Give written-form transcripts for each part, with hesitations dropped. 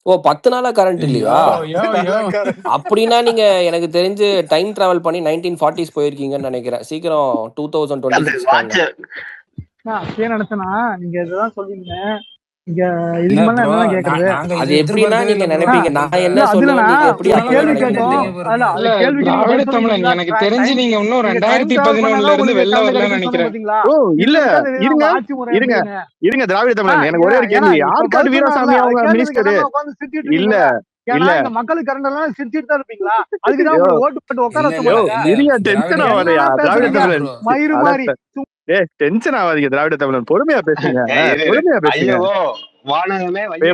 ஓ 10 நாளா கரண்ட் இல்லையா? அப்படின்னா நீங்க எனக்கு தெரிஞ்சு டைம் டிராவல் பண்ணி 1940s போயிருக்கீங்கன்னு நினைக்கிறேன். சீக்கிரம் 2026 வாங்க. நான் நினைச்சேன்னா நீங்க இததான் சொல்வீங்க. இங்க இதுக்கு மேல என்ன கேக்குறது? அது எப்படின்னா நீங்க நினைப்பீங்க நான் என்ன சொல்லுவேன் நீங்க எப்படி கேள்வி கேட்டோம். திராவிட தமிழன் எனக்கு தெரிஞ்சு நீங்க இன்னும் 2011ல இருந்து வெளில வரலன்னு நினைக்கிறேன். ஓ இல்ல இருங்க இருங்க இருங்க திராவிட தமிழன் எனக்கு ஒரே ஒரு கேள்வி. ஆற்காடு வீராசாமி அவங்க மினிஸ்டர் இல்ல இல்ல மக்களுக்கு கரண்ட் எல்லாம் சிரிச்சிட்டு தான் இருப்பீங்களா? அதுக்குதான் ஓட்டு போட்டு உட்கார டென்ஷன் ஆகாதயா திராவிட தமிழன் மயிறு மாதிரி டென்ஷன் ஆகாதீங்க திராவிட தமிழன் பொறுமையா பேசுங்க பொறுமையா பேசுங்க.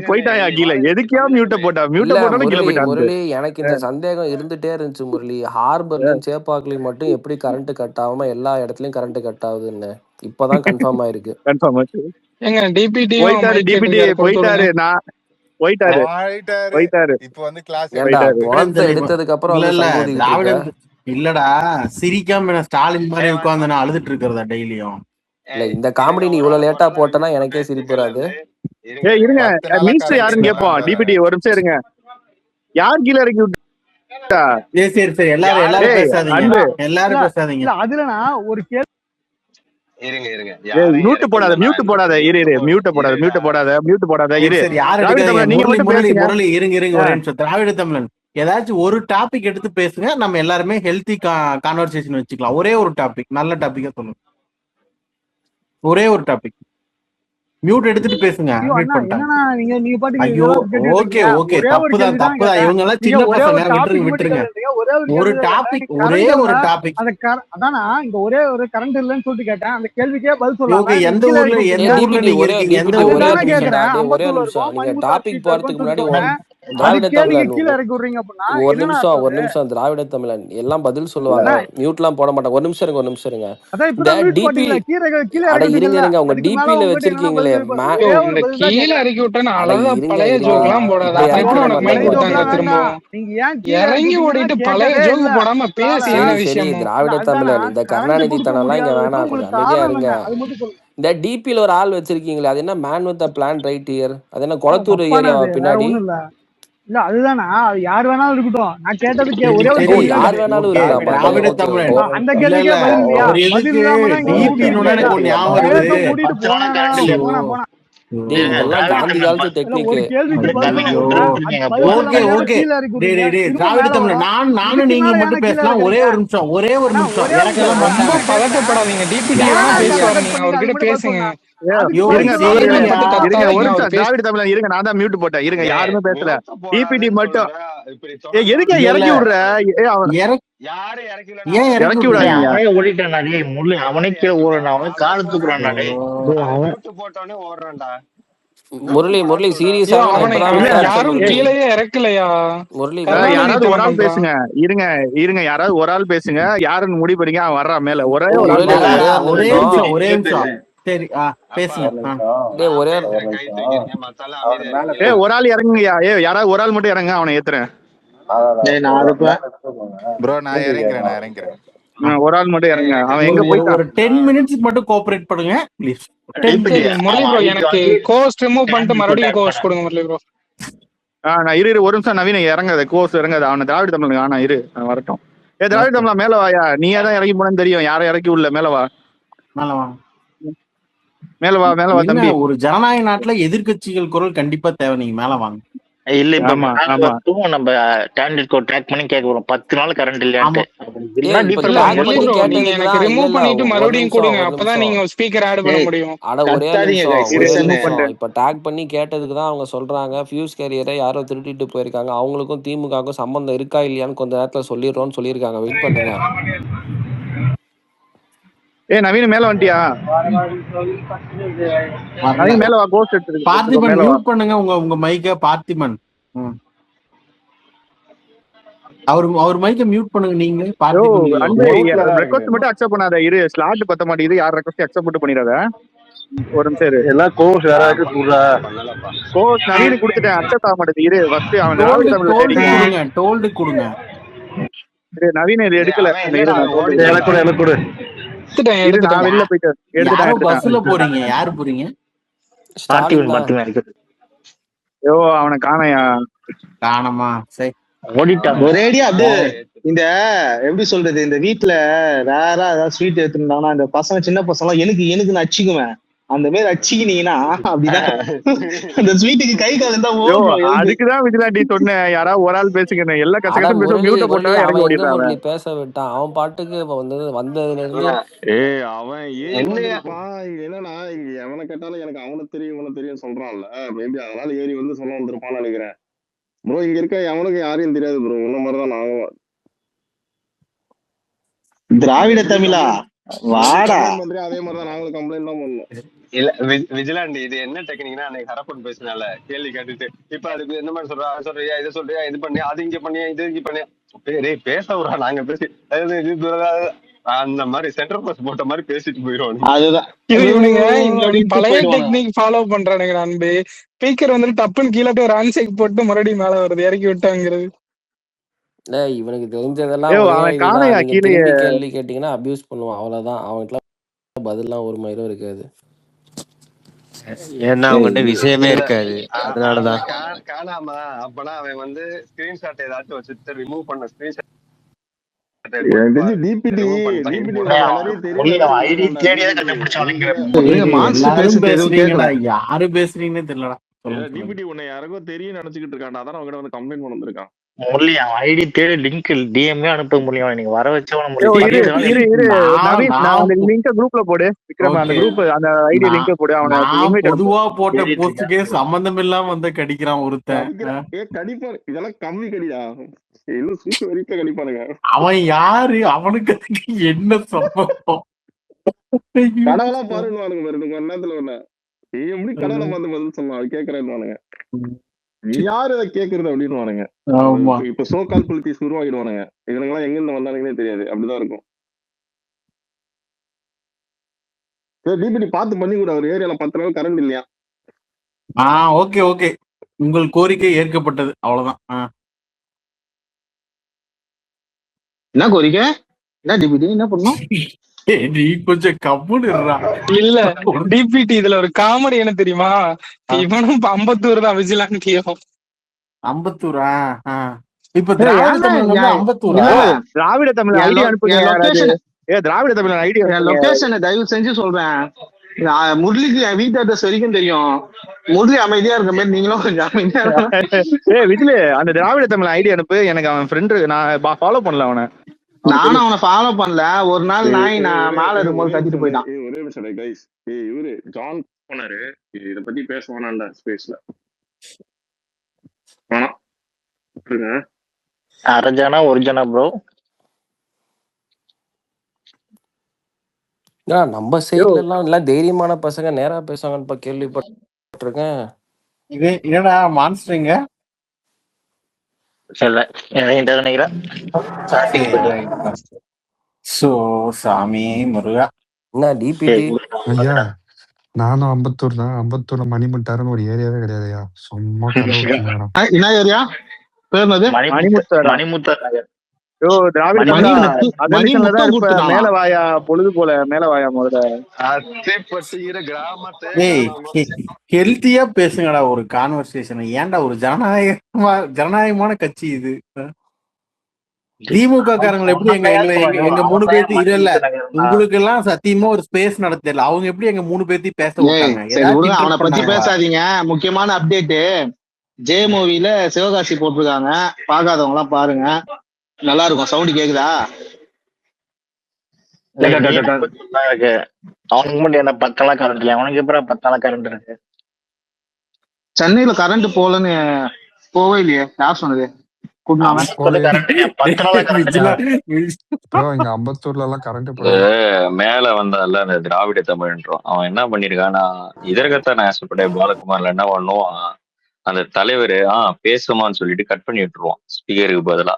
போயிட்டாயா கீழே எதுக்கியா மியூட்ட போட்டா மியூட்ட போட்டாலும் கீழே போயிட்டான். முரளி எனக்கு இந்த சந்தேகம் இருந்துட்டே இருந்துச்சு முரளி. ஹார்பர்லயும் சேப்பாக்குலயும் மட்டும் எப்படி கரண்ட் கட் ஆகாம எல்லா இடத்துலயும் கரண்ட் கட் ஆகுதுன்னு இப்பதான் கன்ஃபார்ம் ஆயிருக்கு. கன்ஃபார்ம் ஆச்சு. எங்க டிபிடி போயிட்டாரு நான் போயிட்டாரு இப்போ வந்து கிளாஸ் எடுத்ததுக்கு அப்புறம் இல்லடா சிரிக்காம ஸ்டாலின் மாதிரி உட்கார்ந்து நான் அழுதுட்டு இருக்கிறதா டெய்லியும். இல்ல இந்த காமெடி நீ இவ்வளவு லேட்டா போட்டனா எனக்கே சிரிப்பு வராது. இருங்க மினிஸ்டர் யாருன்னு கேட்போம். டிபிடி ஒரு நிமிஷம் இருங்க. யார் கீழே இறக்கி விட்டா? சரி சரி எல்லாரும் பேசாதீங்க எல்லாரும் பேசாதீங்க. அதுல நான் ஒரு மியூட் போடாத மியூட் போடாத இரு மியூட் போடாத மியூட் போடாத மியூட் போடாத இரு. முரளி இருங்க ஒரு நிமிஷம். திராவிட தமிழன் ஏதாச்சும் ஒரு டாபிக் எடுத்து பேசுங்க. நம்ம எல்லாருமே ஹெல்த்தி கான்வர்சேஷன் வச்சுக்கலாம். ஒரே ஒரு டாபிக் நல்ல டாபிக்கா சொல்லுங்க. ஒரே ஒரு டாபிக் மியூட் எடுத்துட்டு பேசுங்க. ஐயோ ஓகே ஓகே தப்புதான் இவங்க எல்லாம் சின்ன பசங்க விட்டுருங்க. ஒரு டாபிக் ஒரே ஒரு டாபிக் அதானா இங்க ஒரே ஒரு கரண்ட் இல்லன்னு சொல்லிட்டு கேட்டேன். அந்த கேள்விக்கே பதில் சொல்லுங்க. எந்த ஊர்ல நீங்க இருக்கீங்க? எந்த ஊர்ல நீங்க டாபிக் போறதுக்கு முன்னாடி திராவிட தமிழன் ஒரு நிமிஷம் திராவிட தமிழன் எல்லாம் பதில் சொல்லுவாங்க. மியூட் எல்லாம் போட மாட்டாங்க. ஒரு நிமிஷம் இருங்க இருங்க உங்க டிபில வச்சிருக்கீங்களே கீழே இறக்கி விட்டா பழைய ஜோக்லாம் போடாத. இறங்கி ஓடிட்டு பழைய ஜோக் போடாம பேசி என்ன விஷயம்? திராவிட தமிழன் இந்த கருணாநிதி தனம்லாம் இங்க வேணாம். அமைதியா இருங்க. இந்த டிபில ஒரு ஆள் வச்சிருக்கீங்களே அது என்ன man with plan right here? அது என்ன கொளத்தூர் ஏரியா பின்னாடி? இல்ல அதுதானா யார் வேணாலும் இருக்கட்டும். நான் கேட்டதுக்கு ஒரே யார் வேணாலும் இருக்கலாம். அந்த கேள்விக்கே காந்தி காலத்து டெக்னிக். திராவிட தமிழ் நானும் நீங்க மட்டும் பேசலாம். ஒரே ஒரு நிமிஷம் பதட்டப்படாதீங்க. டிபிடி அவர்கிட்ட பேசுங்க. திராவிட தமிழன் இருங்க நான் தான் மியூட் போட்டேன். இருங்க யாருமே பேசல. டிபிடி மட்டும் எதுக்கு இறக்கி விடுற? இறக்கி விடாதீங்க. அவனே கீழே ஓடுறான். அவனே காலத்துக்குறான். முரளி சீரியஸா யாரும் கீழேயே இறக்கலையா? முரளி யாராவது ஒரு ஆள் பேசுங்க. இருங்க யாராவது ஒரு ஆள் பேசுங்க. யாருன்னு முடிவு பண்ணீங்க? அவன் வர்றான் மேல. ஒரே நிமிஷம் சரி பேசுங்க. ஒரு ஆள் இறங்குங்கயா. யாராவது ஒரு ஆள் மட்டும் இறங்க. அவனை ஏத்துறேன். நான் இறங்கிறேன். ஒரு ஆள் மட்டும் இறங்க. அவன் எங்க போய் ஒரு 10 minutes மட்டும் கோஆபரேட் பண்ணுங்க ப்ளீஸ். முரளி ப்ரோ எனக்கு கோஸ்ட் ரிமூவ் பண்ணிட்டு மறுபடியும் கோஸ்ட் கொடுங்க முரளி ப்ரோ. நான் இரு ஒரு நிமிஷம் நவீன இறங்காத கோர்ஸ் இறங்காத. அவனை திராவிட தமிழ் ஆனா இரு வரட்டும். திராவிட தமிழ் மேல வாயா. நீயே தான் இறக்கி போனேன்னு தெரியும். யாரை இறக்கி உள்ள மேல வா தம்பி. ஒரு ஜனநாயக நாட்டுல எதிர்கட்சிகள் குரல் கண்டிப்பா தேவை. நீங்க மேல வாங்க. இல்ல நம்ம கேண்டிடேட் கோட் ட்ராக் பண்ணி கேட்க போறோம். 10 நாள் கரண்ட் இல்லையான்னு ரிமூவ் பண்ணிட்டு மறுபடியும் கொடுங்க. அப்பதான் நீங்க ஸ்பீக்கர் ஆட் பண்ண முடியும். இப்ப டாக் பண்ணி கேட்டதுக்கு தான் அவங்க சொல்றாங்க ஃபியூஸ் கேரியரை யாரோ திருட்டிட்டு போயிருக்காங்க. அவங்களுக்கும் திமுகவுக்கும் சம்பந்தம் இருக்கா இல்லையான்னு கொஞ்ச நேரத்துல சொல்லிடுறோம்னு சொல்லியிருக்காங்க. வெயிட் பண்ணுங்க. நவீன மேல வந்துட்டியா? மேல வா. கோஸ்ட் எடுத்து பார்த்திபன் மியூட் பண்ணுங்க உங்க மைக்க. பார்த்திபன் அவர் மைக்க மியூட் பண்ணுங்க. நீங்க ரெக்வெஸ்ட் மட்டும் அக்செப்ட் பண்ணாத. இரு ஸ்லாட் பத்த மாட்டேங்குது. யார் ரெக்வெஸ்ட் அக்செப்ட் மட்டும் பண்ணிடாத. ஒரு நிமிஷம் இரு. எல்லாம் கோர்ஸ் யாராவது சொல்றா. கோர்ஸ் நவீன கொடுத்துட்டேன். அக்செப்ட் ஆக மாட்டேங்குது. இரு ஃபர்ஸ்ட் அவன் டோல்டு கொடுங்க. நவீன இது எடுக்கல. எனக்கு கொடு. நான் வெளில போயிட்டு எடுத்துட்டேன். பஸ்ல போறீங்க? யாரு போறீங்க? ஐயோ அவனை காணையா காணமா சரி ஓடிட்டாங்க. ஒரேடியா அப்படியே இந்த எப்படி சொல்றது, இந்த வீட்டுல ரேரா ஏதாவது ஸ்வீட் எடுத்துருந்தாங்கன்னா இந்த பசங்க சின்ன பசங்க எல்லாம் எனக்கு நச்சுக்குவேன், அந்த மாதிரி அச்சிக்கினீங்கன்னா அப்படிதான் அந்த ஸ்வீட்டுக்கு கை கால் இருந்தா அதுக்குதான் விஜிலாண்டி சொன்னேன், யாராவது ஒரு ஆள் பேசுங்க, எல்லா கசகசம் பேச மியூட்ட போட்டா இறங்கி ஓடிட்டாங்க. பேச விட்டான் அவன் பாட்டுக்கு வந்ததுல இருந்து அவன் என்னன்னா எவனை கேட்டாலும் எனக்கு அவனுக்கு தெரியும் இவனுக்கு தெரியும் சொல்றான்ல, மேபி அதனால ஏறி வந்து சொல்ல வந்திருப்பான்னு நினைக்கிறேன் ப்ரோ. இங்க இருக்க எவனுக்கு யாரையும் தெரியாது ப்ரோ, இந்த மாதிரிதான் நாங்களும். திராவிட தமிழா வாடா அதே மாதிரிதான் நாங்களும் கம்ப்ளைண்ட் தான் பண்ணோம். இல்ல விஜிலாண்டி இது என்ன டெக்னிக்னா அன்னைக்கு ஹரப்பன் பேசினால கேள்வி கேட்டுட்டு இப்ப அதுக்கு என்ன மாதிரி சொல்றியா இதை சொல்றியா இது பண்ணி அது இங்க பண்ணியா இது இங்க பண்ணியா பேச விடுறா நாங்க பேசி அந்த மாதிரி சென்டர் பஸ் போட்ட மாதிரி பேசிட்டு போயிடுவோம். அதுதான் பழைய டெக்னிக் ஃபாலோ பண்றானுங்க நண்பே. ஸ்பீக்கர் வந்துட்டு டப்புன்னு கீழே போய் ஒரு ஹேண்ட்ஷேக் போட்டு மறுபடியும் மேல வருது, இறக்கி விட்டாங்கிறது. இவனுக்கு தெரிஞ்சதெல்லாம் கேள்வி கேட்டீங்கன்னா அபியூஸ் பண்ணுவான், அவ்வளவுதான். அவனுக்கு பதிலாம் ஒரு மயிரும் இருக்காது, ஏன்னா அவங்ககிட்ட விஷயமே இருக்காது. அதனாலதான் காணாம அப்பனா அவன் வந்து ஸ்கிரீன்ஷாட் ஏதாச்சும் வச்சுட்டு ரிமூவ் பண்ண ஸ்கிரீன்ஷாட் யாரு பேசுறீங்கன்னு தெரியலடா. டிபிடி உன்னை யாருக்கோ தெரியும் நினைச்சுக்கிட்டு இருக்கான், அதான் அவங்க வந்து கம்ப்ளைண்ட் பண்ண வந்திருக்கான். முரளி அவன் ஐடி தேடி லிங்க் டிஎம்ஏ அனுப்ப முடியும், நீங்க வர வச்சவன லிங்க் குரூப்ல போடு விக்ரம், அந்த குரூப் அந்த ஐடி லிங்க் போடு. அவன பொதுவா போட்ட போஸ்ட்கே சம்பந்தம் இல்லாம வந்து கடிக்கிறான் ஒருத்தன். கடிப்பா இதெல்லாம் கம்மி கடியா, இன்னும் சூப்பர் வரைக்கும் கடிப்பானுங்க. அவன் யாரு, அவனுக்கு என்ன சம்பந்தம்? கடவுளா பாருன்னு பாருங்க நேரத்துல ஒண்ணு எப்படி கடவுளை பார்த்து பதில் சொல்லலாம், அது கேக்குறேன்னு யாரு அதை கேக்குறது அப்படின்னு வானுங்க. இப்ப சோகால் பொலிட்டிக்ஸ் உருவாக்கிடுவானுங்க, இவனுங்கெல்லாம் எங்க இருந்து வந்தானுங்கன்னே தெரியாது, அப்படிதான் இருக்கும். டிபிடி பார்த்து பண்ணி கூட, ஒரு ஏரியால 10 நாள் கரண்ட் இல்லையா. ஓகே ஓகே, உங்கள் கோரிக்கை ஏற்கப்பட்டது, அவ்வளவுதான். என்ன கோரிக்கை, என்ன டிபிடி என்ன பண்ணும்? நீ கொஞ்சம் கம்முன்னு இல்ல டிபிடி இதுல ஒரு காமெடி என்ன தெரியுமா, இவனும் 54 தான் விஜிலாண்டியும். 54 இப்ப திராவிட தமிழ் ஐடி அனுப்புங்க. திராவிட தமிழ் ஐடி லொகேஷன் தயவு செஞ்சு சொல்றேன், முரளிக்கு என் வீட்டு அட்ரஸ் வரைக்கும் தெரியும். முரளி அமைதியா இருக்க மாதிரி நீங்களும் கொஞ்சம் அமைதியா. விஜில அந்த திராவிட தமிழ் ஐடி அனுப்பு, எனக்கு அவன் ஃப்ரெண்டு, நான் ஃபாலோ பண்ணல அவனை. நானும் அவனை ஃபாலோ பண்ணல, ஒரு நாள் நான் மேல இருக்கும்போது கட்டிட்டு போயிட்டான். ஒரே நிமிஷம் கைஸ், இவரு ஜான் போனாரு, இத பத்தி பேசுவானாண்டா ஸ்பேஸ்ல வேணாம் அரஜானா ஒரிஜினா ப்ரோ. நம்ம சைட்ல எல்லாம் தைரியமான பசங்க நேரா பேசுவாங்கன்னு கேள்விப்பட்டிருக்கேன். இது என்னடா மான்ஸ்டரிங்க சாமி முருகா. என்ன டிபிடி ஐயா, நானும் அம்பத்தூர் தான். அம்பத்தூர்ல மணிமுட்டாருன்னு ஒரு ஏரியாவே கிடையாதுயா, சும்மா என்ன ஏரியா பேர் என்னது? மணிமுத்தார் நகர். மேல வாயா பொழுது போல மேல வாயா முதல்ல ஹெல்த்தியா பேசுங்கடா ஒரு கான்வர்சேஷன். ஏன்டா ஒரு ஜனநாயகமான கட்சி இது. திமுக காரங்களை எப்படி எங்க 3 பேர்த்து இல்ல உங்களுக்கு எல்லாம் சத்தியமா ஒரு ஸ்பேஸ் நடத்தல, அவங்க எப்படி எங்க 3 பேர்த்தையும் பேச விட்டாங்க? அவனை பத்தி பேசாதீங்க. முக்கியமான அப்டேட், ஜே மூவில சிவகாசி போட்டிருக்காங்க, பாக்காதவங்க எல்லாம் பாருங்க, நல்லா இருக்கும். சவுண்ட் கேக்குதா? அவனுக்கு மட்டும் என்ன 10 நாளா கரண்ட் இல்ல, அவனுக்கு எப்பறம் 10 நாளா கரண்ட் இருக்கு? சென்னையில கரண்ட் போலன்னு போவே இல்லையே, யார் சொன்னது? மேல வந்தால அந்த திராவிட தமிழ்ன்றோம், அவன் என்ன பண்ணிருக்கான்னா இதற்கத்தான் நான் ஆசைப்பட்டேன். பாலகுமார்ல என்ன பண்ணுவான், அந்த தலைவர் பேசுமான்னு சொல்லிட்டு கட் பண்ணி விட்டுருவான் ஸ்பீக்கருக்கு பதிலா.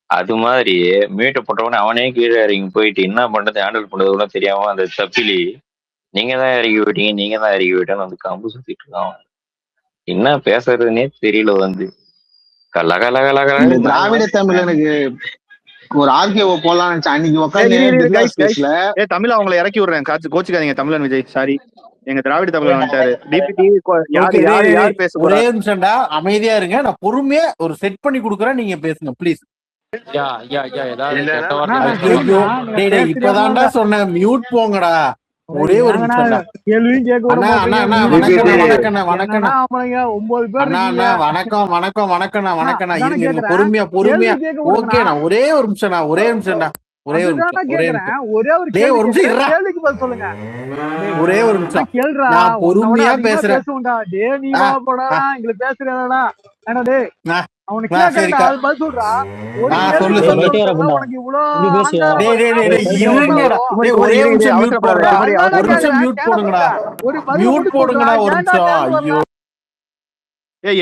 அது மாதிரி மீட்டை போட்டவொடனே அவனே கீழே இறங்கி போயிட்டு என்ன பண்றது ஹேண்டில் பண்றது கூட தெரியாம அந்த தப்பிலி நீங்க தான் இறக்கி விட்டீங்க நீங்க தான் இறக்கி விட்டேன்னு வந்து கம்பு சுத்திட்டு இருக்கான். என்ன பேசுறதுன்னே தெரியல. வந்து திராவிட தமிழனுக்கு ஒரு ஆர்கேஓ போலாம் அன்னைக்கு தமிழ் அவங்களை இறக்கி விடுறேன், கோச்சுக்காதீங்க தமிழன் விஜய், சாரி. எங்க திராவிட தமிழன் வந்துட்டாரு. டிபிடி யாரு யாரு யார் பேச ஒரே போறா? நிமிஷம்டா, அமைதியா இருங்க. நான் பொறுமையா ஒரு செட் பண்ணி கொடுக்குறேன், நீங்க பேசுங்க ப்ளீஸ். இப்பதான்டா சொன்னேன் மியூட் போங்கடா. ஒரே ஒரு நிமிஷம்டா. கேள்வியும் கேட்க விட அண்ணா அண்ணா வணக்கம். இருங்க பொறுமையா பொறுமையா. ஓகே நான் ஒரே ஒரு நிமிஷம்டா, ஒரே ஒரு நிமிஷம். ஒரே ஒரு நிமிஷம் நான் பொறுமையா பேசுறேன்.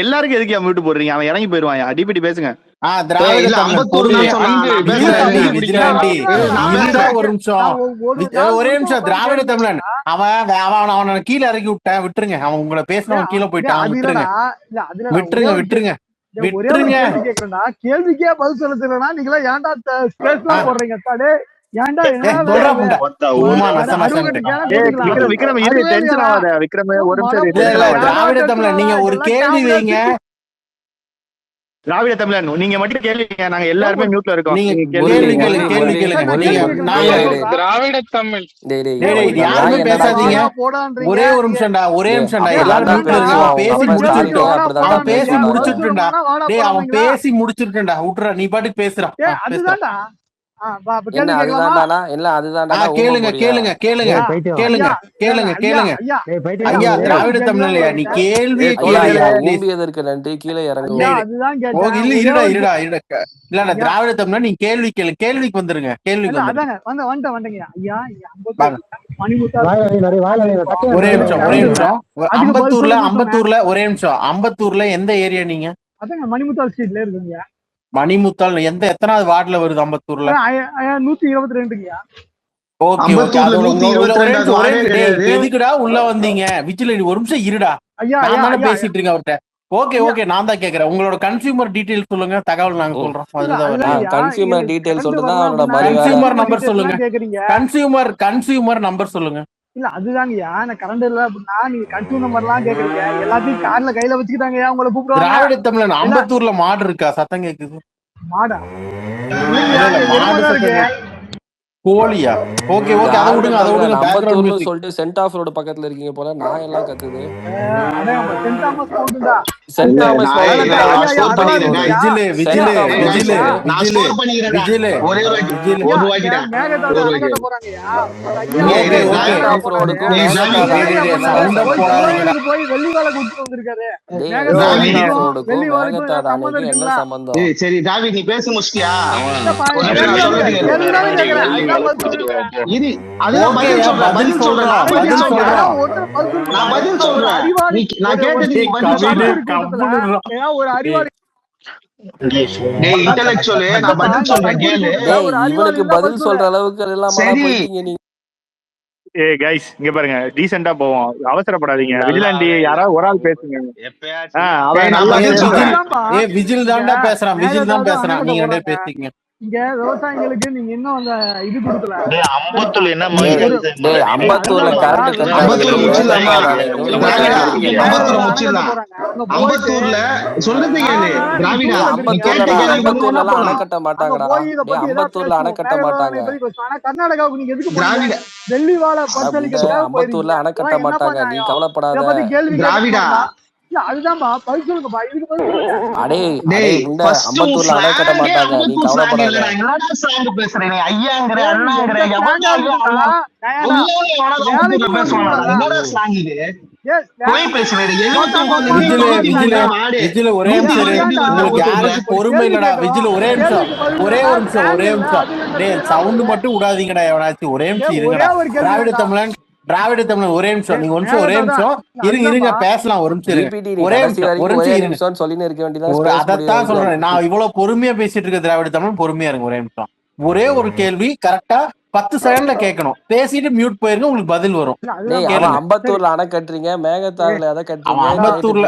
எல்லாருக்கும் எதுக்கு மியூட் போடுறீங்க? அவன் இறங்கி போயிருவான். டிபிடி பேசுங்க. ஒரே நிமிஷம். திராவிட தமிழன் அவன் கீழே இறக்கி விட்டேன், விட்டுருங்க. அவன் உங்களை பேசினவன் கீழே போயிட்டான், விட்டுருங்க. கேள்விக்கே பதில் சொல்ல தெரியலனா நீங்களா ஏன்டா ஸ்பேஸ்லாம் போடுறீங்க? தாடே ஏன்டா விக்ரம் இது டென்ஷன் ஆகாத. விக்ரம் ஒரு நிமிஷம். திராவிட தமிழன் நீங்க ஒரு கேள்வி வைங்க. திராவிட தமிழன் நீங்க மட்டும் கேளுங்க, நாங்க எல்லாருமே மியூட்ல இருக்கோம். நீங்க கேள்வி கேளுங்க. திராவிட தமிழ் யாருமே பேசாதீங்க. ஒரே ஒரு நிமிஷம்டா, ஒரே நிமிஷம்டா. எல்லாரும் மியூட்ல இருங்க. பேசி முடிச்சுட்டுடா. டேய் அவன் பேசி முடிச்சுட்டுடா. விட்டுறா, நீ பாட்டுக்கு பேசுறா. அதுதான்டா. ஐயா திராவிட தமிழ்லையா நீ கேள்வி கீழே இறங்க. இல்ல திராவிட தமிழ் நீ கேள்வி கேள்விக்கு வந்துருங்க. கேள்விக்கு ஒரே நிமிஷம். அம்பத்தூர்ல ஒரே நிமிஷம். அம்பத்தூர்ல எந்த ஏரியா நீங்க? மணிமுத்தால் ஸ்ட்ரீட்ல இருக்குங்க. மணிமுத்தால் எத்தனாவது வார்டுல வருது? அம்பத்தூர்ல 122ங்கயா. எதுக்குடா உள்ள வந்தீங்க? விஜில ஒரு நிமிஷம் இருடா, நான் தானே பேசிட்டு இருக்கேன் அவர்கிட்ட. ஓகே நான் தான் கேக்குறேன். உங்களோட கன்சியூமர் டீடைல் சொல்லுங்க, தகவல் நாங்க சொல்றோம். கன்சியூமர் டீடைல் சொல்றதா? கன்சியூமர் நம்பர் சொல்லுங்க. கன்சியூமர் நம்பர் சொல்லுங்க. இல்ல அதுதாங்கய்யா, நான் கரண்ட் இல்ல அப்படின்னா நீங்க கன்சியூமர் நம்பர்லாம் கேக்குறீங்க. எல்லாத்தையும் கார்ல கையில வச்சுக்கிட்டாங்கய்யா உங்களை கூப்பிடுவாங்க. திராவிட தமிழன் அம்பத்தூர்ல மாடு இருக்கா? சத்தம் கேக்குது. மாடா? கோழியா? ஓகே அதை விடுங்க. அம்பத்தூர்ல சொல்லிட்டு சென்ட் ஆஃப் ரோடு பக்கத்துல இருக்கீங்க போல. நான் எல்லாம் கத்துது. சென்ட் தாமஸ் என்ன சம்பந்தம்? சரி தாவி நீ பேச முடிச்சிட்டியா? இவனுக்கு பதில் சொல்ற அளவுக்கு எல்லாம் கைஸ் இங்க பாருங்க, டீசெண்டா போவோம், அவசரப்படாதீங்க. விஜிலாண்டி யாராவது ஒரு ஆள் பேசுங்க. விஜில் தான்டா பேசுறான், விஜில் தான் பேசுறான். நீங்க ரெண்டே பேசிக்கங்க. இங்க விவசாயிகளுக்கு நீங்க இன்னும் அந்த இது கொடுக்கல. அம்பத்தூர்ல என்ன அம்பத்தூர்ல அணை கட்ட மாட்டாங்கடா. அம்பத்தூர்ல அணை கட்ட மாட்டாங்க. கர்நாடகாவுக்கு நீங்க எதுக்கு டெல்லி வாழ அம்பத்தூர்ல அணை கட்ட மாட்டாங்க, நீ கவலைப்படாத. அதுதான்பா பதில் சொல்லுங்கப்பா. இதுக்கு பதில் அம்பத்தூர்ல அணை கட்ட மாட்டாங்க, நீ கவலைப்படாத. பொறுமை இல்லடா விஜில. ஒரே நிமிஷம். சவுண்ட் மட்டும் விடாதீங்கடா எவனாச்சும். ஒரே நிமிஷம் இருங்கடா. திராவிட தமிழன் ஒரே நிமிஷம். நீங்க ஒரே நிமிஷம் இருங்க பேசலாம். ஒரு நிமிஷம் அதான் சொல்றேன். நான் இவ்வளவு பொறுமையா பேசிட்டு இருக்க. திராவிட தமிழன் பொறுமையா இருங்க. ஒரே நிமிஷம். ஒரே ஒரு கேள்வி கரெக்டா 10 செகண்ட்ல கேட்கணும். பேசிட்டு மியூட் போயிருங்க, உங்களுக்கு பதில் வரும். அம்பத்தூர்ல அணை கட்டுறீங்க, மேகத்தாறுல எதை கட்டுறீங்க? அம்பத்தூர்ல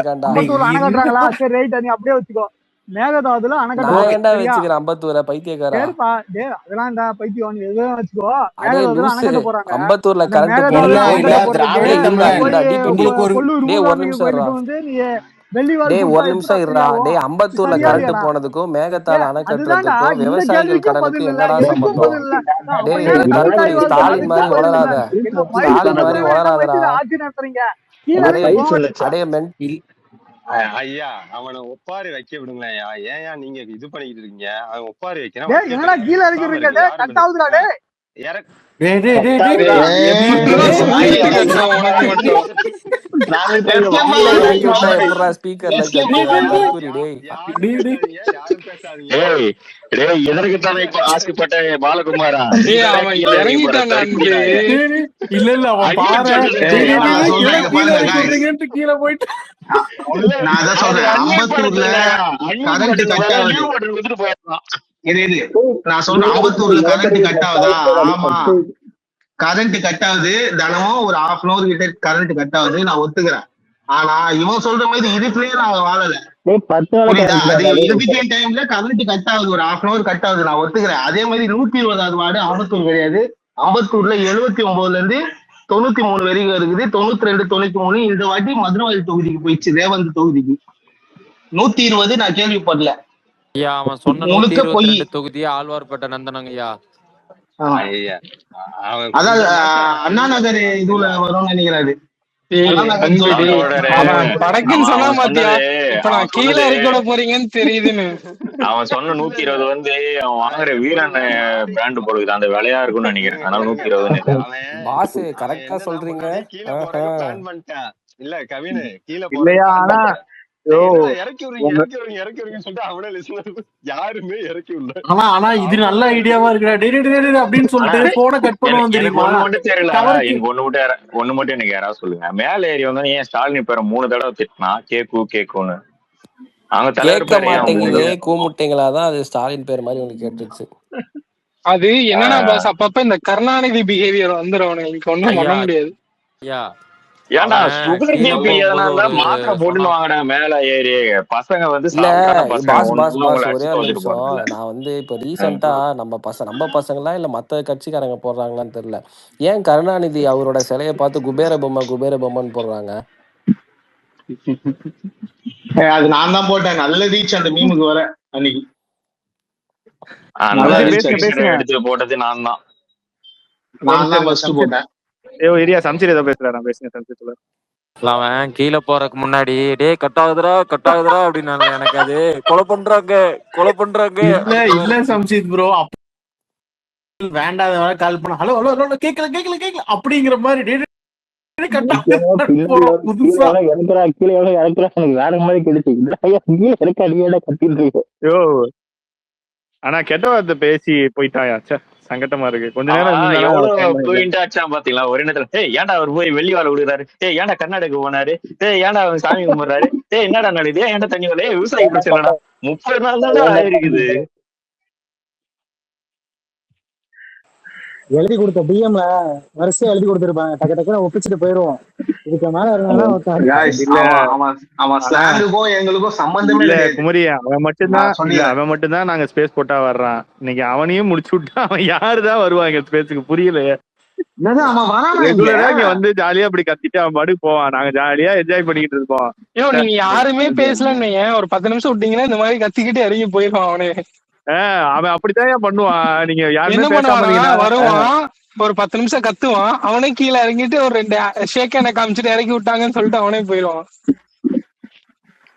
அப்படியே வச்சுக்கோ. மேகதாதுல அணைக்கட்ட நான் போறாங்க ஏன்டா சரியா? வச்சுக்கிறேன் அம்பத்தூரை பைத்தியக்காரா? சரிப்பா அதெல்லாம் பைத்தியம் நீ எதுவும் வச்சுக்கோ. அடே மேகதாதுல லூசு, அணைக்கட்ட போறாங்க. அம்பத்தூர்ல அந்த கரண்ட் மேகதாதுல போனதுக்கு இல்ல அணைக்கட்ட போறதுக்கு திராவிட இருடா தமிழன் இருடா போய் டீப் உங்களுக்கு ஒரு கொல்லூர் டேய் ஒரு மூகாம்பிகை நிமிஷம் இருடா, கோயிலுக்கு வந்து நீ வெள்ளிவால் டேய் ஒரு கொடுத்தா நிமிஷம் எப்படா இருடா, சரியாகும்? டேய் அம்பத்தூர்ல கரண்ட் சரியாடியாடா? போனதுக்கும் மேகத்தால அணை அதுதான்டா கட்டுறதுக்கும் இந்த விவசாயிகள் கேள்விக்கும் கடனுக்கும் பதில் இல்ல, என்னடா எனக்கும் சம்பந்தம்? பதில் இல்ல. அப்ப டேய் ஏன் கருப்பு கருத்தாய் வாழ்ந்த ஸ்டாலின் மாதிரி அதுக்கும் பதில் இல்ல. வளராத, என்ன ஸ்டாலின் மாதிரி மயிர் வளராதடா. வச்சு ஆட்சி நடத்துறீங்க. கீழே அடே இருக்கும் அடே ஐயா அவனை ஒப்பாரி வைக்க விடுங்களேன்யா. ஏன்யா நீங்க இது பண்ணிக்கிட்டு இருக்கீங்க? அவன் ஒப்பாரி வைக்கிறான். என்னடா கீழே இறக்கி விடுறீங்க? கட் ஆகுதுடா டே. டேய் டேய் டேய் டேய் எப்படா ஸ்பீக்கர்ல கக்குரி டேய். எதற்குத்தானே இப்ப ஆசைப்பட்ட பாலகுமாரா? அவன் இறங்கிட்டான் அன்பு. இல்ல இல்ல அவன் பாரு கீழே போயிட்டு நான் அதான் சொல்றேன் அம்பத்தூர்ல கரண்ட் கட் ஆகுது. நான் சொல்றேன் அம்பத்தூர்ல கரண்ட் கட் ஆகுதா? ஆமா கரண்ட் கட் ஆகுது, தினமும் ஒரு 1/2 hour கிட்ட கரண்ட் கட் ஆகுது, நான் ஒத்துக்கிறேன். ஆனா இவன் சொல்ற மாதிரி இதுக்குள்ளேயே நான் வாழல. இறுதியான டைம்ல கரண்ட் கட் ஆகுது, ஒரு 1/2 hour கட் ஆகுது, நான் ஒத்துக்கிறேன். அதே மாதிரி 120வது வார்டு அம்பத்தூர் கிடையாது. அம்பத்தூர்ல 79ல இருந்து 93 வரைக்கும் இருக்குது. 92, 93 இந்த வாட்டி மதுரவாயல் தொகுதிக்கு போயிடுச்சு, ரேவந்த் தொகுதிக்கு. 120 நான் கேள்விப்படல. ஐயா அவன் சொன்ன முழுக்க போய் 122 தொகுதியா ஆழ்வார்பேட்டை நந்தனங்க ஐயா. அதாவது அண்ணா நகர் இதுல வரும்னு நினைக்கிறாரு. படக்குன்னு சொன்னா பாத்தியா, இப்ப நான் கீழே இறக்கி போறீங்கன்னு தெரியுதுன்னு. அவன் சொன்ன 120 வந்து அவன் வாங்குற வீரன் பிராண்ட் போடுது, அந்த விலையா இருக்கும்னு நினைக்கிறேன். அதனால 120 பாஸ் கரெக்டா சொல்றீங்க. இல்ல கவினு கீழே இல்லையா? ஆனா இறக்கி விடுறீங்க சொல்லிட்டு அவனே யாருமே இறக்கி விடல. ஆனா இது நல்ல ஐடியாவா இருக்குடா. டேய் அப்படின்னு சொல்லிட்டு போன கட் பண்ணுவோம் தெரியுமா? ஒண்ணு மட்டும் தெரியல, எனக்கு ஒண்ணு மட்டும் எனக்கு யாராவது சொல்லுங்க. மேல ஏறி வந்தா ஏன் ஸ்டாலின் பேர 3 தடவை திட்டினா கேக்குன்னு அவங்க கேட்க மாட்டேங்குது, கூமுட்டைங்களாதான் அது ஸ்டாலின் பேர் மாதிரி உங்களுக்கு கேட்டுச்சு. அது என்னன்னா பாஸ் அப்பப்ப இந்த கருணாநிதி பிஹேவியர் வந்துடும், எனக்கு ஒண்ணும் பண்ண முடியாது. ஏன்டா மாத்திரை போட்டுன்னு வாங்கடா மேல ஏறி பசங்க வந்து. இல்ல பாஸ் ஒரே ஒரு நிமிஷம், நான் வந்து இப்ப ரீசெண்டா நம்ம பசங்களா இல்ல மத்த கட்சிக்காரங்க போடுறாங்களான்னு தெரியல, ஏன் கருணாநிதி அவரோட சிலையை பார்த்து குபேர பொம்மைன்னு போடுறாங்க? அது நான் தான் போட்டேன், நல்ல ரீச் அந்த மீமுக்கு வர அன்னைக்கு. எடுத்து போட்டது நான் தான் ஃபர்ஸ்ட் போட்டேன். அவன் கீழே போறதுக்கு முன்னாடி டேய் கட் ஆகுதுடா அப்படின்னு எனக்கு அது கொலை பண்றாங்க. இல்ல சம்சித் ப்ரோ வேண்டாத கால் பண்ண ஹலோ கேக்கல அப்படிங்கிற மாதிரி ஆனா கெட்ட வார்த்தை பேசி போயிட்டாயா, சங்கட்டமா இருக்கு. கொஞ்ச நேரம் பாத்தீங்களா ஒரே நேரத்துல ஏன்டா அவர் போய் வெள்ளி வாழ விடுறாரு, ஏன்டா கர்நாடகா போனாரு, ஏன்டா அவன் சாமி கும்பிடுறாரு, என்னடா நடக்குது, ஏன்டா தண்ணி வரல, விவசாயி பிரச்சனைடா. 30 நாள் தான் ஆயிருக்குது. எழுதி கொடுத்த பிஎம்ல வரிசையா எழுதி கொடுத்துருப்பாங்க, டக்கு டக்குன்னு ஒப்பிச்சுட்டு போயிருவோம். இதுக்கு மேல எங்களுக்கும் சம்பந்தமே இல்ல குமரி. அவன் மட்டும்தான் நாங்க ஸ்பேஸ் போட்டா வர்றான். இன்னைக்கு அவனையும் முடிச்சு விட்டா அவன் யாருதான் வருவாங்க ஸ்பேஸுக்கு? புரியலையே. இங்க வந்து ஜாலியா அப்படி கத்திட்டு அவன் பாட்டுக்கு போவான், நாங்க ஜாலியா என்ஜாய் பண்ணிக்கிட்டு இருப்போம். நீங்க யாருமே பேசலன்னு ஒரு 10 நிமிஷம் விட்டீங்கன்னா இந்த மாதிரி கத்திக்கிட்டு இறங்கி போயிருவான் அவனே. அவன் அப்படித்தான் பண்ணுவான். நீங்க என்ன பண்ணுவான், வருவான் ஒரு 10 நிமிஷம் கத்துவான், அவனே கீழே இறங்கிட்டு ஒரு 2 ஷேக் ஹேண்ட் காமிச்சிட்டு இறக்கி விட்டாங்கன்னு சொல்லிட்டு அவனே போயிடுவான்.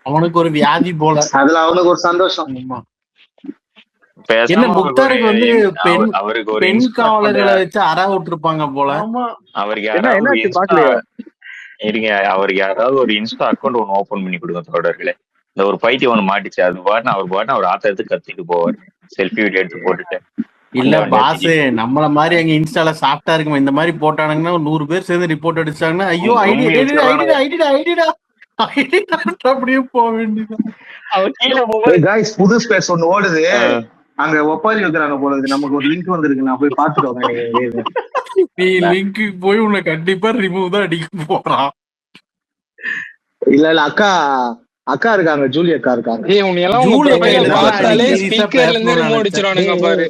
அவனுக்கு ஒரு வியாதி போல, அதுல அவனுக்கு ஒரு சந்தோஷம். என்ன முக்தாருக்கு வந்து பெண் காவலர்களை வச்சு அற விட்டுருப்பாங்க போல. அவருக்கு யாராவது ஒரு இன்ஸ்டா அக்கௌண்ட் ஒண்ணு ஓபன் பண்ணி கொடுங்க தோழர்களே. இந்த ஒரு பைத்தியம் ஒண்ணு மாட்டிச்சு, அது பாட்டு அவர் ஆத்த எடுத்து கத்திட்டு போவார், செல்ஃபி வீடியோ எடுத்து போட்டுட்டு. இல்ல பாஸ், நம்மள மாதிரி அங்க இன்ஸ்டால சாஃப்டா இருக்குமா, இந்த மாதிரி போட்டானுங்கன்னா 100 பேர் சேர்ந்து ரிப்போர்ட் அடிச்சாங்கன்னா ஐயோ ஐடிடா அப்படியே போக வேண்டியது. புது ஸ்பேஸ் ஒண்ணு ஓடுது, அங்க ஒப்பாரி வைக்கிறாங்க போல இருக்கு. நமக்கு ஒரு லிங்க் வந்திருக்கு, நான் போய் பாத்துட்டு நீ லிங்க் போய் உன்னை கண்டிப்பா ரிமூவ் தான் அடிக்க போறான். இல்ல அக்கா அக்கா இருக்காங்க, ஜூலி அக்கா இருக்காங்க. உன்னையெல்லாம் உங்க ஜூலி அக்கா ப்ரொஃபைல இதுதான் பார்த்தாலே அன்னைக்கு சீரியஸா ஸ்பீக்கர்ல இருந்து பேசணும்னு ரிமோட் நினைச்சேன். அடிச்சிருவானுங்க பாரு.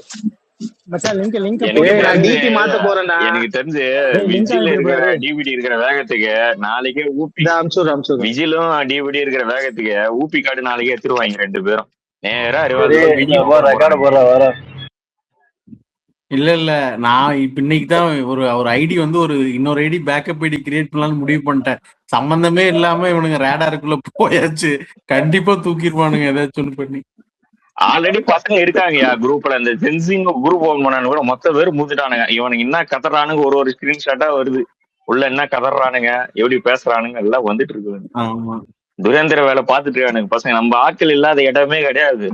மச்சான் லிங்க் எனக்கு நான் தெரிஞ்சு டிபி மாத்த போறேன்டா. எனக்கு தெரிஞ்சு லிங்க் விஜில் இருக்கிற அனுப்பிடுப்பாரு. டிவிடி இருக்கிற வேகத்துக்கு நாளைக்கே ஊபி இந்த அம்சூர் விஜிலும் டிவிடி இருக்கிற வேகத்துக்கு ஊபி கார்டு நாளைக்கே எடுத்துருவாங்க 2 பேரும். நேரா ரெக்கார்டு போடுற வர. இல்ல நான் இப்ப இன்னைக்கு தான் ஒரு ஐடி வந்து ஒரு இன்னொரு ஐடி பேக்கப் ஐடி கிரியேட் பண்ணலாம்னு முடிவு பண்ணிட்டேன். சம்பந்தமே இல்லாம இவனுங்க ரேடாருக்குள்ள போயாச்சு. கண்டிப்பா தூக்கிடுவானுங்க ஏதாச்சும் ஒண்ணு பண்ணி. ஆல்ரெடி பசங்க இருக்காங்கயா குரூப்ல. இந்த சென்சிங் குரூப் ஓபன் பண்ணானு கூட மொத்த பேர் மூத்துட்டானுங்க. இவனுக்கு என்ன கதறானுங்க ஒரு ஸ்கிரீன்ஷாட்டா வருது. உள்ள என்ன கதறானுங்க, எப்படி பேசுறானுங்க எல்லாம் வந்துட்டு இருக்கு. துரேந்திர வேலை பார்த்துட்டு இருக்கானுங்க பசங்க. நம்ம ஆட்கள் இல்லாத இடமே கிடையாது.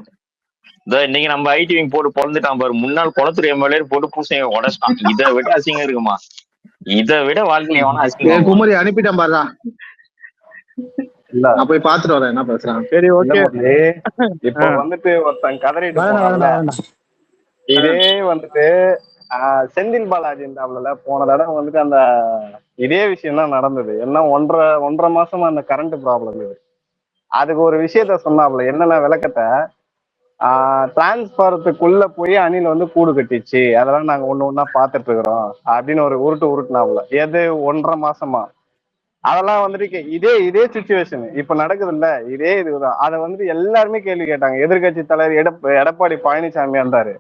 இன்னைக்கு நம்ம ஐடி விங் போட்டு பொழந்துட்டான் பாரு. முன்னாள் குளத்துறை எம்எல்ஏ போட்டு பூசைங்க உடச்சிட்டான். இதை விட அசிங்கம் இருக்குமா? இதை விட வாழ்க்கையில எவனா அசிங்கம்? குமரி அனுப்பிட்டேன் பாருடா. நான் போய் பாத்துட்டு வரேன் என்ன பேசுறான். சரி ஓகே. இப்போ வந்துட்டு ஒருத்தன் கதறிட்டு போனான்ல, இதே வந்துட்டு செந்தில் பாலாஜி இருந்தாப்ல போன தடவை வந்துட்டு அந்த இதே விஷயம் தான் நடந்தது. என்ன 1.5 மாசமா அந்த கரண்ட் ப்ராப்ளம் இது. அதுக்கு ஒரு விஷயத்த சொன்னாப்ல, என்னென்ன விளக்கத்தை டிரான்ஸ்பாரத்துக்குள்ள போய் அணில் வந்து கூடு கட்டிச்சு, அதெல்லாம் நாங்க ஒண்ணா பாத்துட்டு இருக்கிறோம் அப்படின்னு ஒரு உருட்டுனாப்ல. எது 1.5 மாசமா அதெல்லாம் வந்துட்டு இதே சிச்சுவேஷன் இப்ப நடக்குது இல்ல, இதே இதுதான். அதை வந்துட்டு எல்லாருமே கேள்வி கேட்டாங்க. எதிர்கட்சி தலைவர் எடப்பாடி பழனிசாமி இருந்தாரு.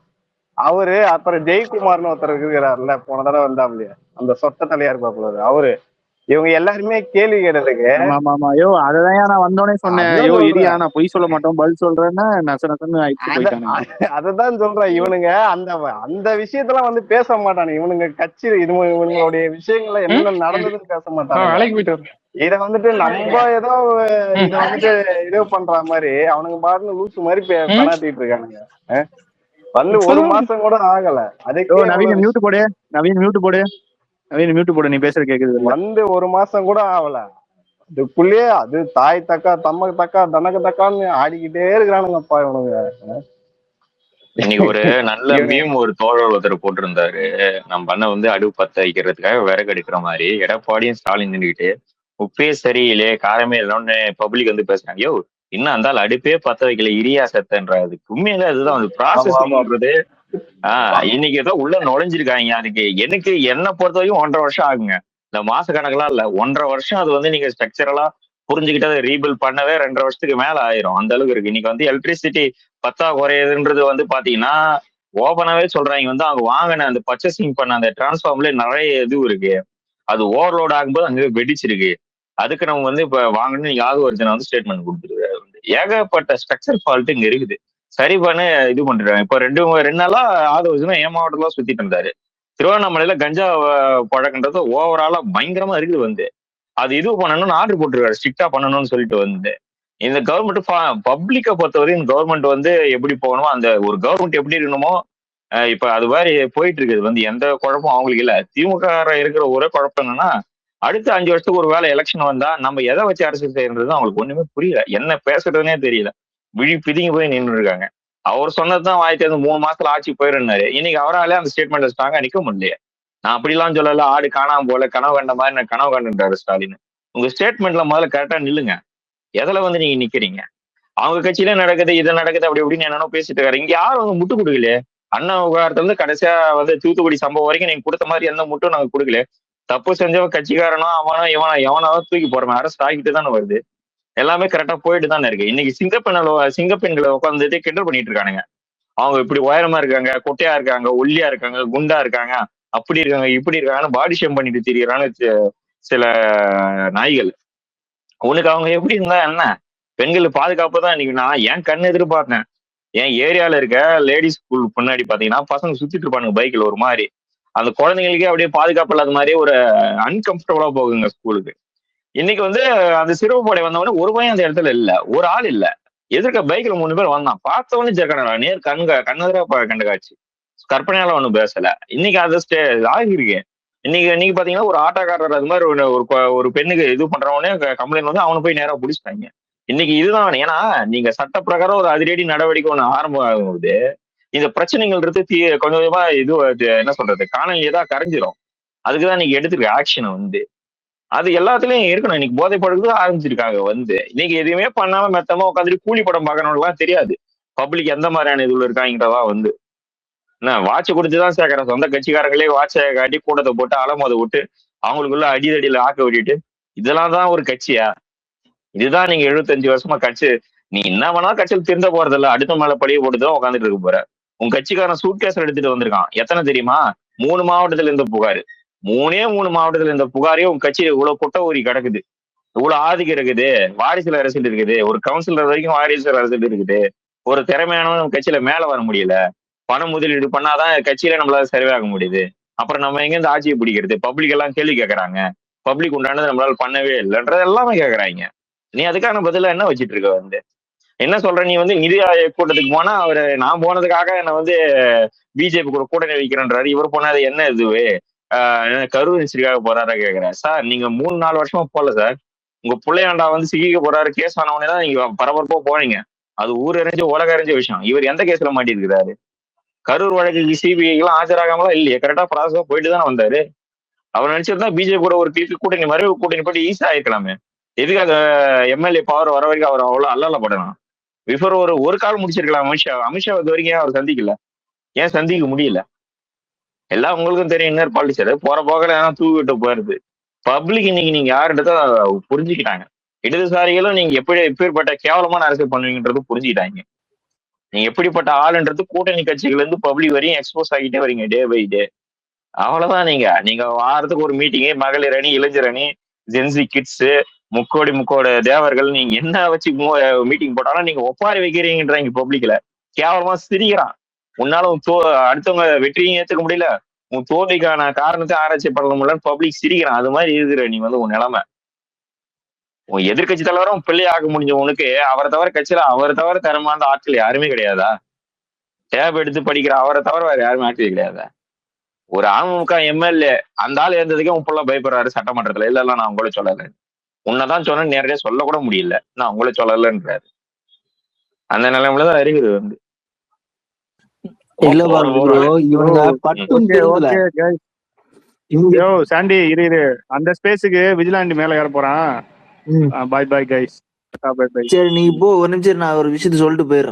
அவரு அப்புறம் ஜெயக்குமார்னு ஒருத்தர் இருக்கிறாருல்ல, போன தடவை வந்தாப்லையே அந்த சொட்ட தலையா இருப்பாப்புல அவரு. இவங்க எல்லாருமே கேள்வி கேட்டதுக்கு அததான் நான் வந்தோடனே சொன்னேன். இரியா நான் பொய் சொல்ல மாட்டோம் பதில் சொல்றேன்னா அததான் சொல்றேன். இவனுங்க அந்த விஷயத்தெல்லாம் வந்து பேச மாட்டானு. இவனுங்க கட்சி இவங்களுடைய விஷயங்கள என்ன நடந்ததுன்னு பேச மாட்டாங்க. இத வந்துட்டு நம்ம ஏதோ இத வந்துட்டு இது பண்ற மாதிரி அவனுங்க பாட்டுன்னு லூசு மாதிரி பெணாத்திட்டு இருக்கானுங்க. வந்து 1 மாசம் கூட ஆகல. அதுக்கு நவீன் மியூட் போடு, நவீன் மியூட் போடு, நவீன் மியூட் போடு. நீ பேசுற கேக்குது. வந்து 1 மாசம் கூட ஆகல. அதுக்குள்ளேயே அது தாய் தக்கா தம்மக்கு தக்கா தனக்கு தக்கான்னு ஆடிக்கிட்டே இருக்கிறானுங்கப்பா இவனுங்க. இன்னைக்கு ஒரு நல்ல மீம் ஒரு தோழர் ஒருத்தர் போட்டிருந்தாரு. நம்ம அண்ணன் வந்து அடுப்பு பத்த வைக்கிறதுக்காக விறகு எடுக்கிற மாதிரி எடப்பாடியும் ஸ்டாலின் நின்றுக்கிட்டு உப்பே சரியில்லையே காரமே இல்லைன்னு பப்ளிக் வந்து பேசுறாங்க. யோ இன்னும் அந்த அடுப்பே பத்த வைக்கல இரியா செத்தன்றது. உண்மையில அதுதான் அந்த ப்ராசஸ். இன்னைக்கு ஏதோ உள்ள நுழைஞ்சிருக்காங்க. அதுக்கு எனக்கு என்ன பொறுத்த வரைக்கும் 1.5 வருஷம் ஆகுங்க. இந்த மாச கணக்கெல்லாம் இல்ல, 1.5 வருஷம். அது வந்து நீங்க ஸ்ட்ரக்சரலா புரிஞ்சுக்கிட்டு அதை ரீபில்ட் பண்ணவே 2.5 வருஷத்துக்கு மேல ஆயிரும். அந்த அளவுக்கு இருக்கு. இன்னைக்கு வந்து எலக்ட்ரிசிட்டி குறையுதுன்றது வந்து பாத்தீங்கன்னா ஓபனாவே சொல்றாங்க. வந்து அவங்க வாங்கின அந்த பர்ச்சேசிங் பண்ண அந்த டிரான்ஸ்ஃபார்ம்ல நிறைய இது இருக்கு. அது ஓவர்லோட் ஆகும்போது அங்கே வெடிச்சிருக்கு. அதுக்கு நம்ம வந்து இப்ப வாங்கணும்னு நீங்க ஒரிஜினல் வந்து ஸ்டேட்மெண்ட் கொடுத்துருக்காரு. ஏகப்பட்ட ஸ்ட்ரக்சர் ஃபால்ட் இங்க இருக்குது. சரி பண்ணு இது பண்ணிருக்காங்க. இப்ப 2 நாளா ஒரிஜினல் என் மாவட்டத்துல சுத்திட்டு இருந்தாரு. திருவண்ணாமலையில கஞ்சா பழக்கன்றது ஓவராலா பயங்கரமா இருக்குது. வந்து அது இது பண்ணணும்னு ஆர்டர் போட்டிருக்காரு, ஸ்ட்ரிக்டா பண்ணணும்னு சொல்லிட்டு. வந்து இந்த கவர்மெண்ட் பப்ளிக்கை பொறுத்தவரையும் கவர்மெண்ட் வந்து எப்படி போகணுமோ அந்த ஒரு கவர்மெண்ட் எப்படி இருக்கணுமோ இப்ப அது மாதிரி போயிட்டு இருக்குது. வந்து எந்த குழப்பம் அவங்களுக்கு இல்ல. திமுக இருக்கிற ஒரே குழப்பம் என்னன்னா அடுத்த 5 வருஷத்துக்கு ஒரு வேலை எலெக்ஷன் வந்தா நம்ம எதை வச்சு அரசியல் செய்யறது அவங்களுக்கு ஒண்ணுமே புரியல. என்ன பேசுறதுன்னே தெரியல. விழி பிதுங்கி போய் நின்று இருக்காங்க. அவர் சொன்னதுதான் வாய் தேர்ந்து 3 மாசத்துல ஆட்சி போயிருந்தாரு. இன்னைக்கு அவராலே அந்த ஸ்டேட்மெண்ட்ல ஸ்ட்ராங்கா நிக்க முடியல. நான் அப்படிலாம் சொல்லல, ஆடு காணாம போல கனவு கண்ட மாதிரி நான் கனவு கண்டுட்டாரு ஸ்டாலின். உங்க ஸ்டேட்மெண்ட்ல முதல்ல கரெக்டா நில்லுங்க. எதுல வந்து நீங்க நிக்கிறீங்க? அவங்க கட்சியில நடக்குது இது நடக்குது அப்படி இப்படின்னு என்னென்ன பேசிட்டு இருக்காரு. இங்க யாரும் அவங்க முட்டு கொடுக்கலையே. அண்ணா விவகாரத்துல இருந்து கடைசியா வந்து தூத்துக்குடி சம்பவம் வரைக்கும் நீங்க கொடுத்த மாதிரி எந்த முட்டும் நாங்க கொடுக்கல. தப்பு செஞ்சவன் கட்சிக்காரனோ அவனோ எவனாவது தூக்கி போறவன் அரசு ஆகிட்டு தானே வருது. எல்லாமே கரெக்டா போயிட்டு தானே இருக்கு. இன்னைக்கு சிங்கப்பெண்களை உட்காந்துட்டு கிண்டல் பண்ணிட்டு இருக்கானுங்க. அவங்க இப்படி உயரமா இருக்காங்க, கொட்டையா இருக்காங்க, ஒல்லியா இருக்காங்க, குண்டா இருக்காங்க, அப்படி இருக்காங்க இப்படி இருக்காங்கன்னு பாடி ஷேம் பண்ணிட்டு திரியறான்னு சில நாய்கள். உனக்கு அவங்க எப்படி இருந்தா என்ன? பெண்கள் பாதுகாப்பு தான் இன்னைக்கு நான் என் கண்ணு எதிர்பார்த்தேன். என் ஏரியால இருக்க லேடிஸ் ஸ்கூல் முன்னாடி பாத்தீங்கன்னா பசங்க சுத்திட்டு இருப்பானுங்க பைக்ல. ஒரு மாதிரி அந்த குழந்தைங்களுக்கே அப்படியே பாதுகாப்பு இல்லாத மாதிரியே ஒரு அன்கம்ஃபர்டபுளா போகுங்க ஸ்கூலுக்கு. இன்னைக்கு வந்து அந்த சிறப்பு படை வந்தவொடனே ஒரு பையன் அந்த இடத்துல இல்ல, ஒரு ஆள் இல்ல. எதிர்க்க பைக்ல 3 பேர் வந்தான். பார்த்தவொடனே ஜெகடா நேர் கண்ணெதிரா கண்ட காட்சி. கற்பனையால ஒண்ணும் பேசல. இன்னைக்கு அது ஆகிருக்கு. இன்னைக்கு பாத்தீங்கன்னா ஒரு ஆட்டோக்காரர் அது மாதிரி ஒரு பெண்ணுக்கு இது பண்றவனே கம்ப்ளைண்ட் வந்து அவனை போய் நேரா பிடிச்சிட்டாங்க. இன்னைக்கு இதுதான். ஏன்னா நீங்க சட்ட பிரகாரம் ஒரு அதிரடி நடவடிக்கை ஒண்ணு ஆரம்பம் ஆகும்போது இந்த பிரச்சனைகள் இருந்து கொஞ்சம் கொஞ்சமா இது என்ன சொல்றது காணொலியே தான் கரைஞ்சிரும். அதுக்குதான் நீங்க எடுத்துருக்க ஆக்ஷனை வந்து அது எல்லாத்துலயும் இருக்கணும். இன்னைக்கு போதை பழக்கத்து ஆரம்பிச்சிருக்காங்க இன்னைக்கு எதுவுமே பண்ணாம மெத்தமா உட்காந்துட்டு கூலி படம் பார்க்கறவங்களுக்குலாம் தெரியாது பப்ளிக் எந்த மாதிரியான இதுல இருக்காங்கிறதா என்ன வாட்ச் கொடுத்துதான் சேர்க்கறேன். சொந்த கட்சிக்காரங்களே வாட்சை காட்டி கூட்டத்தை போட்டு அலமோதை விட்டு அவங்களுக்குள்ள அடிதடியில ஆக்க விட்டுட்டு இதெல்லாம் தான் ஒரு கட்சியா? இதுதான் நீங்க 75 வருஷமா கட்சி நீ என்ன வேணாலும் கட்சியில் திருந்த போறது இல்ல. அடுத்த மேல பழிய போட்டுதான் உட்காந்துட்டு இருக்க போற. உன் கட்சிக்காரன் சூட்கேஸ் எடுத்துட்டு வந்திருக்கான். எத்தனை தெரியுமா? 3 மாவட்டத்துல இருந்த புகார். 3 மாவட்டத்துல இருந்த புகாரையும் உன் கட்சி இவ்வளவு குட்ட ஊறி கிடக்குது, இவ்வளவு ஆதிக்கம் இருக்குது, வாரிசுல அரசியல் இருக்குது, ஒரு கவுன்சிலர் வரைக்கும் வாரிசுல அரசியல் இருக்குது, ஒரு திறமையானவன் கட்சியில மேல வர முடியல, பணம் முதலீடு பண்ணாதான் கட்சியில நம்மளால சரிவாக முடியுது. அப்புறம் நம்ம எங்க இருந்து ஆட்சியை பிடிக்கிறது? பப்ளிக் எல்லாம் கேள்வி கேட்கறாங்க. பப்ளிக் உண்டானது நம்மளால பண்ணவே இல்லைன்றது எல்லாமே கேட்கறாங்க. நீ அதுக்கான பதில என்ன வச்சிட்டு இருக்க? என்ன சொல்ற? நீ நிதி ஆயோக் கூட்டத்துக்கு போனா நான் போனதுக்காக என்ன பிஜேபி கூட கூட்டணி வைக்கிறேன்றாரு. இவர் போனாது என்ன இதுவே கரூர் இன்ஸ்டிக்காக போறாரா கேக்குறேன். சார் நீங்க 3-4 வருஷமா போல சார். உங்க பிள்ளையாண்டா சிக்கிக்க போறாரு கேஸ் ஆனவனே தான் நீங்க பரபரப்பா போனீங்க. அது ஊர் அறிஞ்ச உலக அறிஞ்ச விஷயம். இவர் எந்த கேஸ்ல மாட்டிருக்கிறாரு? கரூர் வழக்குக்கு சிபிஐ எல்லாம் ஆஜராகாமலாம் இல்லையே, கரெக்டா ப்ராசஸா போயிட்டு தானே வந்தாரு. அவர் நினைச்சிருந்தா பிஜேபி கூட ஒரு கூட்டணி மறைவு கூட்டணி போட்டு ஈஸியா ஆயிருக்கலாமே. எதுக்கு அந்த எம்எல்ஏ பவர் வர வரைக்கும் அவர் அவ்வளவு அல்லப்படணும்? பிஃபோர் ஒரு கால் முடிச்சிருக்கலாம். அமித்ஷா இது வரைக்கும் அவர் சந்திக்கல. ஏன் சந்திக்க முடியல? எல்லாம் உங்களுக்கும் தெரியும். இன்னர் பாலிடிக்ஸ் போற போகல தூக்கிட்டு போயிருது. பப்ளிக் இன்னைக்கு நீங்க யாருன்றத புரிஞ்சுக்கிட்டாங்க. இடதுசாரிகளும் நீங்க எப்படிப்பட்ட கேவலமான அரசியல் பண்ணுவீங்கன்றது புரிஞ்சுக்கிட்டாங்க. நீங்க எப்படிப்பட்ட ஆளுன்றது கூட்டணி கட்சிகள் இருந்து பப்ளிக் வரையும் எக்ஸ்போஸ் ஆகிட்டே வரீங்க டே பை டே. அவ்வளவுதான். நீங்க வாரத்துக்கு ஒரு மீட்டிங்கு, மகளிர் அணி, இளைஞர் அணி, ஜென்சி கிட்ஸ், முக்கோட தேவர்கள், நீங்க என்ன வச்சு மீட்டிங் போட்டாலும் நீங்க ஒப்பாரி வைக்கிறீங்கன்றாங்க பப்ளிக்ல. கேவலமா சிரிக்கிறான். உன்னால அடுத்தவங்க வெற்றியும் ஏத்துக்க முடியல, உன் தோல்விக்கான காரணத்தை ஆராய்ச்சி பண்ண முடியலன்னு பப்ளிக் சிரிக்கிறான். அது மாதிரி இருக்கிற நீ உன் நிலைமை. உன் எதிர்கட்சி தலைவரும் பிள்ளை ஆக முடிஞ்ச உனக்கு அவரை தவிர கட்சியில அவரை தவிர தரமான ஆட்கள் யாருமே கிடையாதா? டேப் எடுத்து படிக்கிற அவரை தவிர வேற யாருமே ஆட்கள் கிடையாதா? ஒரு அமமுக எம்எல்ஏ அந்த ஆள் இருந்ததுக்கே உன் பிள்ளை பயப்படுறாரு சட்டமன்றத்துல. இல்ல நான் உங்கள சொல்லல, உன்னதான் சொன்ன, நேரடியா சொல்ல கூட முடியல, நான் உங்கள சொல்லலன்றாரு. அந்த நிலைமையிலதான் இருக்குது. சாண்டி இரு, அந்த ஸ்பேஸுக்கு விஜிலாண்டி மேல ஏற போறான். Bye bye guys. சரி நீ இப்போ ஒரு நிமிஷம் நான் ஒரு விஷயத்த சொல்லிட்டு போயிடுறேன்.